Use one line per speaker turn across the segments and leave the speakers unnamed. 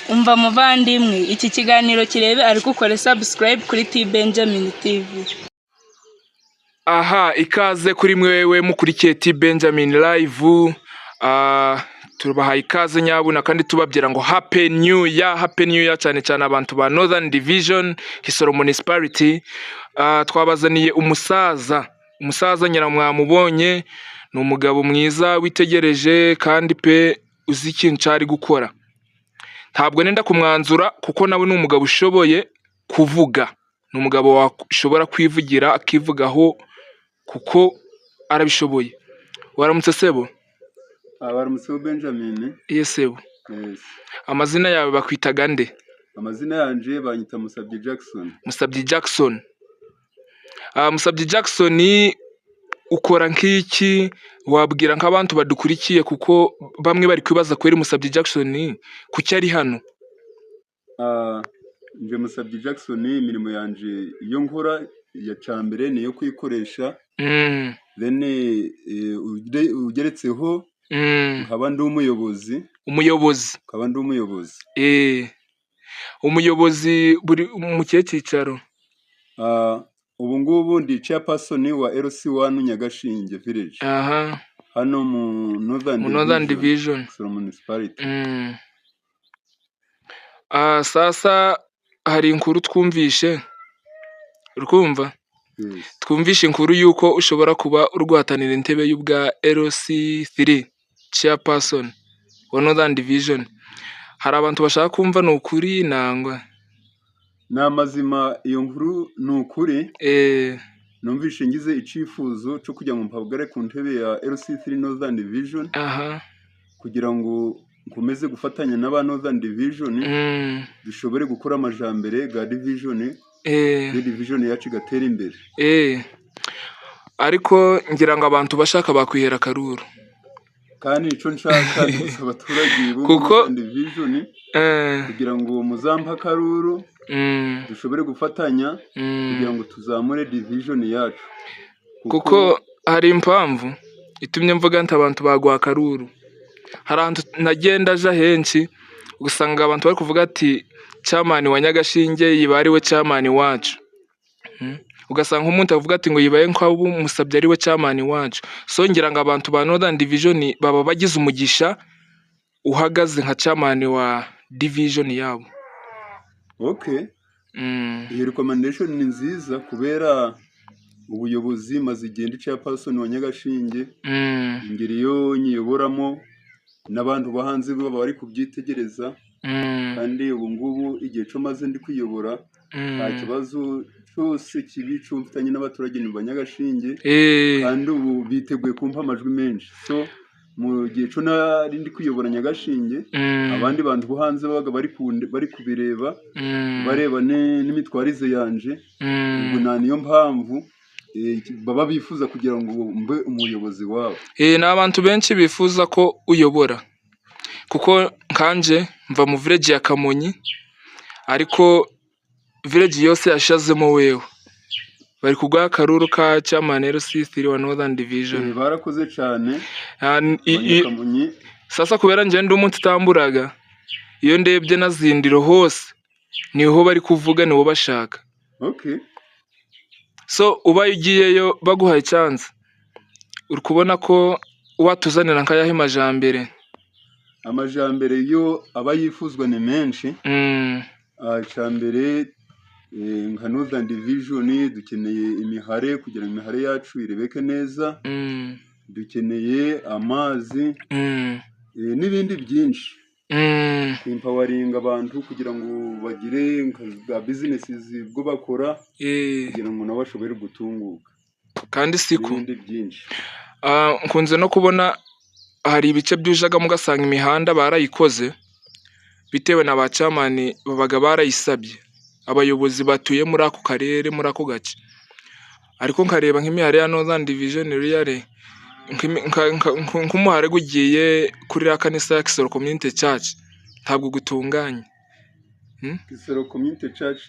Umva muvandimwe, iki kiganiro kirebe ariko ukore subscribe kuri T Benjamin TV.
Aha, ikaze kuri mwewe mukurikiye T Benjamin live. Tubahaye ikaze nyabuna kandi tubabwira ngo happy new year cyane cyane abantu ba Northern Division Kisoro Municipality. Twabazaniye umusaza nyiramwamubonye, ni umugabo mwiza witegereje kandi pe uzi ikintu cyari gukora. Ntabwo nenda kumwanzura kuko nawe ni umugabo ushoboye kuvuga, ni umugabo washobora kwivugira akivugaho kuko arabishoboye. Waramutse sebo?
Waramutse Benjamin?
Yes sebo.
Yes.
Amazina yawe bakwitaga nde?
Amazina yanje banyita Musabye Jackson.
Musabye Jackson. Musabye Jackson, ukora nk'iki? Wabwira nk'abantu badukurikiye kuko bamwe bari kwibaza kweri Musabye Jackson kuki ari hano.
Nje Musabye Jackson, imirimo yanje iyo nkora ya cambere niyo kwikoresha. Then ugeretseho nkaba ndi umuyobozi.
Umuyobozi buri mu kihe cyicaro?
Ubu ngubu ndi chairperson wa LC1 Nyagashinge village. Hano mu Northern Division Kisoro Municipality.
Sasa hari inkuru twumvishe, urumva?
Yes.
Twumvishe inkuru yuko ushobora kuba urwatanira intebe y'ubwa LC3 chairperson wa Northern Division. Hari abantu bashaka kumva ni ukuri nangwa?
Namazima iyo nkuru ni ukuri. Numvishe ngize icifuzo cyo kujya mu mpabware ku ntebe ya LC3 Northern Division. Kugira ngo nkomeze gufatanya n'aba Northern Division dushobore gukora amajambere ga division. Division yacu gatera imbere.
Ariko ngira ngo abantu bashaka bakwihera karuru.
Kandi ico nshaka gusaba abaturage bo
kuko
division kugira ngo muzampa karuru dushobore gufatanya kugira ngo tuzamure division yacu.
Kuko hari impamvu itumye mvuga nti abantu bagwa karuru. Hari ahantu nagenda aja henshi ugasanga abantu bari kuvuga ati chairman wa Nyagashinge yibari we chairman wacu. Ugasanga umuntu avuga ati ngo yibaye nk'abo Musabye ari we chairman wacu. So ngira ngo abantu ba Northern Division baba bagize umugisha uhagaze nka chairman wa division yabo.
Okay. Iyi recommendation ni nziza kubera ubuyobozi maze igenda chairperson wa Nyagashinge. Ngiriyo nyiyoboramo n'abantu bahanze baba bari kubyitegereza. Kandi ubu ngubu igihe cyo maze ndi kwiyobora nta kibazo cyose kibi cyumfitanye n'abaturage ni Banyagashinge. Kandi ubu biteguye kumpa amajwi menshi. So mu gihe cyo nari ndi kwiyobora Nyagashinge abandi bantu bo hanze babaga bari kubireba bareba n'imitwarize yanje. Ubwo niyo mpamvu baba bifuza kugira ngo mbe umuyobozi wabo.
N'abantu benshi bifuza ko uyobora kuko nkanje mva mu village ya Kamonyi, ariko village yose yashazemo wewe bari kugwa karuru ka chairman LC3 wa Northern Division.
Barakoze cyane.
Sasa kubera nje ndi umuntu utamburaga, iyo ndebye nazindiro hose niho bari kuvuga niho bashaka.
Okay.
So ubaye ugiyeyo baguhaye chance uri kubona ko watuzanira nkayahe majambere?
Amajambere yo aba yifuzwa ni menshi. Cyambere nka Northern Division dukeneye imihare kugira ngo imihare yacu irebeke neza. Dukeneye amazi n'ibindi byinshi. Empowering abantu kugira ngo bagire nka businesses bwo bakora kugira ngo nabo bashobore gutunguka.
Kandi siku
n'ibindi byinshi.
Nkunze no kubona hari ibice byujaga mugasanga imihanda barayikoze bitewe na ba chairman babaga barayisabye abayobozi batuye muri ako karere muri ako gace. Ariko nkareba nk'imihare ya Northern Division real nk'umuhare gugiye kuri la kanisa ya Kisoro Community Church ntabwo gutunganye.
Kisoro Community Church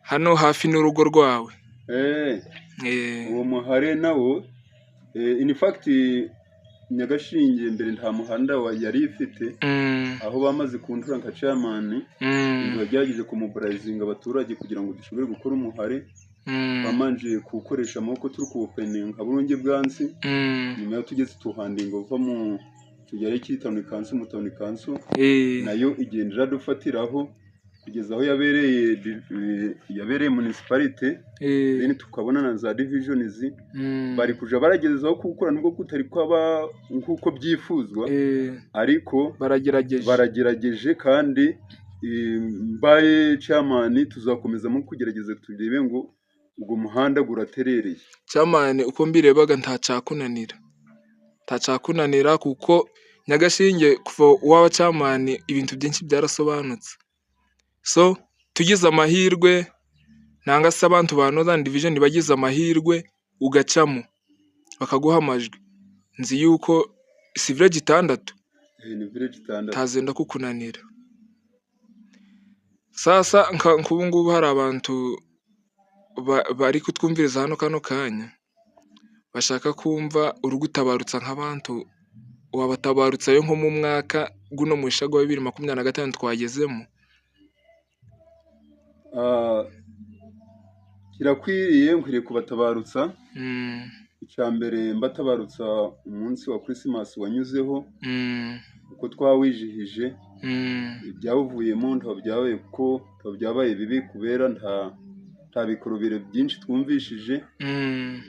hano hafi n'urugo rwawe.
Uwo muhare nawo in fact Nyagashinge mbere nta muhanda yari ifite, aho bamaze kuntura nka chairman bagerageje kumuburayizinga abaturage kugira ngo dushobore gukora umuhare, bamanje gukoresha amaboko turi ku opening Burungi Bwansi, nyuma yo tugeze tuhandinga uva mu tugere kitanu kansu mutoni kansu, nayo igendera dufatiraho kugeza aho yabereye municipality, then tukabona na za divisions bari kuja baragezezaho gukora nubwo kutari kwaba nkuko byifuzwa, ariko baragerageje kandi mbaye chairman tuzakomeza mu kugerageza turebe ngo ubwo muhanda guraterereye.
Chairman uko mbirebaga ntacakunanira kuko Nyagashinge kuva waba chairman ibintu byinshi byarasobanutse. So tugize amahirwe nanga se abantu ba Northern Division bagize amahirwe ugacamo bakaguha amajwi, nzi yuko si village 6
ni village 6
tazenda kukunanira. Sasa nkubu ngubu hari abantu bari kutwumviriza hano kano kanya bashaka kumva urugutabarutsa nk'abantu wabatabarutsa yo nko mu mwaka guno mushago wa 2025 twagezemo.
Kirakwiriye nkwiriye kubatabarutsa. Icyambere mbatabarutsa umunsi wa Christmas wanyuzeho, uko twawijihije, ibyawuvuyemo ntabyabaye kuko byabaye bibi kubera nta bikorobere byinshi twumvishije,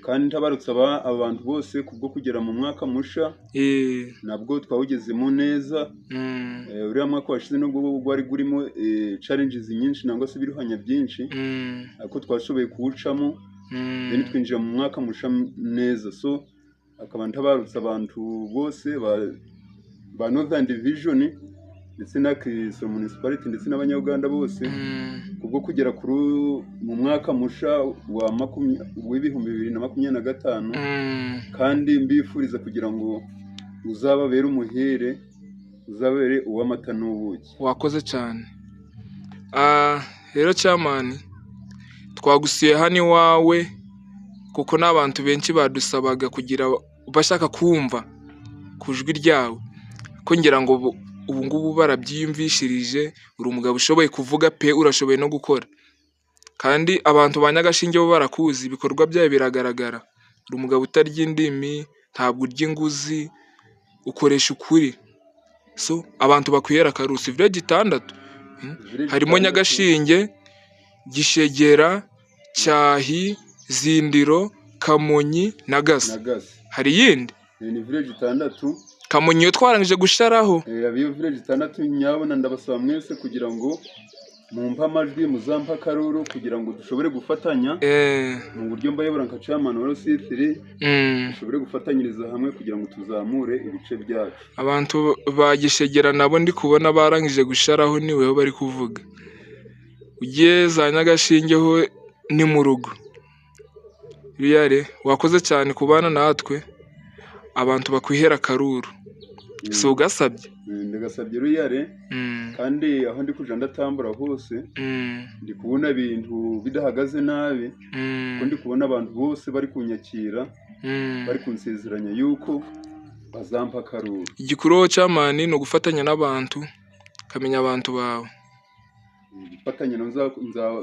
kandi ntabarutsa abantu bose kubwo kugera mu mwaka musha, nabwo twawugezemo neza. Uriya mwaka washize nubwo gwari gurimo challenges nyinshi nangwa se biruhanya byinshi, ariko twashoboye kuwucamo, then twinjira mu mwaka musha neza. So akaba ntabarutsa abantu bose ba Northern Division ndetse na Kristo municipality ndetse n'abanyaganda bose kubwo kugera kuri mu mwaka musha wa 2025, kandi mbifuriza kugira ngo uzababere umuhere, uzabere uw'amata n'ubuki.
Wakoze cyane. Rero chairman twagusiye hano iwawe kuko n'abantu benshi badusabaga kugira bashaka kumva kujwi ryawe, ko ngira ngo ubu ngubu barabyiyumvishirije, uri umugabo ushoboye kuvuga pe, urashoboye no gukora, kandi abantu ba Nyagashinge bo barakuzi, ibikorwa byawe biragaragara. Uri umugabo utarya indimi, ntabwo urya inguzi, ukoresha ukuri. So abantu bakwihera Karusi village 6 harimo Nyagashinge, Gishegera, Cyahi, Zindiro, Kamonyi na Gasa. Hari yindi
ni village 6
Kamonyi yo twarangije gusharaho.
Abiyo village 6 nyabona ndabasaba mwese kugira ngo mumpa amajwi, muzampa Karuru kugira ngo dushobore gufatanya mu buryo mbayobora nka chairman wa C3, dushobore gufatanyiriza hamwe kugira ngo tuzamure ibice byacu.
Abantu bagishegera nabo ndi kubona barangije gusharaho niweho bari kuvuga. Ugiye za Nyagashinge ho ni mu rugo. Biyare wakoze cyane kubana natwe, abantu bakwihera Karuru. So ugasabye
ndagasabye Ruyare, kandi aho ndi kuja ndatambura hose ndi kubona ibintu bidahagaze nabi, ko ndi kubona abantu bose bari kunyakira, bari kunsezeranya yuko bazampa Karuru.
Igikuru chairman no gufatanya n'abantu, kamenya abantu bawe.
Gufatanya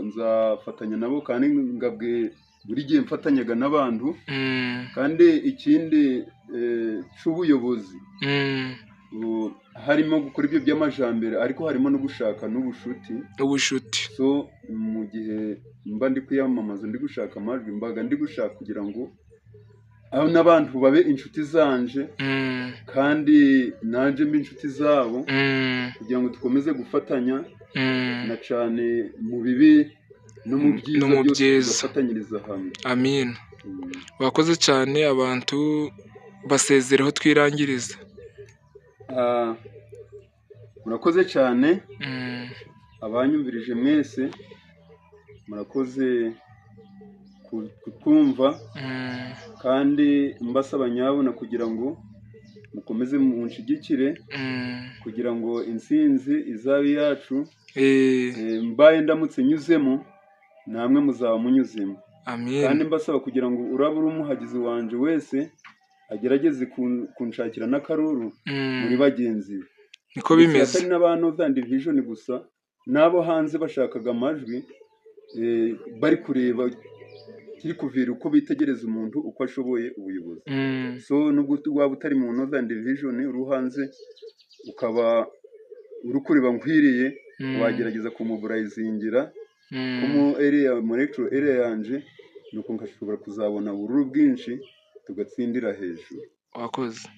nzafatanya nabo, kandi ngabwe buri gihe mfatanyaga n'abantu, kandi ikindi c'ubuyobozi harimo gukora ibyo by'amajambere, ariko harimo no gushaka n'ubushuti. So mu gihe mba ndi kwiyamamaza ndi gushaka amajwi, mbaga ndi gushaka kugira ngo aho n'abantu babe inshuti zanje, kandi nanje mbe inshuti zabo, kugira ngo dukomeze gufatanya na cane mu bibi no mu byiza dufatanyiriza hamwe.
Amin. Wakoze cyane, abantu basezereho twirangiriza.
Murakoze cyane abanyumvirije mwese, murakoze kutwumva, kandi mbasaba nyabona kugira ngo mukomeze munshigikire kugira ngo intsinzi izabe yacu. Mbaye ndamutse nyuzemo namwe muzaba munyuzemo.
Amen.
Kandi mbasaba kugira ngo urabura umuhagizi wanje wese agerageze kunshakira n'akaruru muri bagenzi be.
niko bimeze.
Atari n'abantu za division gusa, n'abo hanze bashakaga amajwi bari kureba kiri kuvira uko bitegereza umuntu uko ashoboye ubuyobozi. So nubwo waba utari mu Northern Division uri hanze ukaba uri kureba nkwiriye, wagerageza kumuburayizingira mu area mu electoral area yanje, nuko nkashobora kuzabona ubururu bwinshi tugatsindira hejuru.
Wakoze.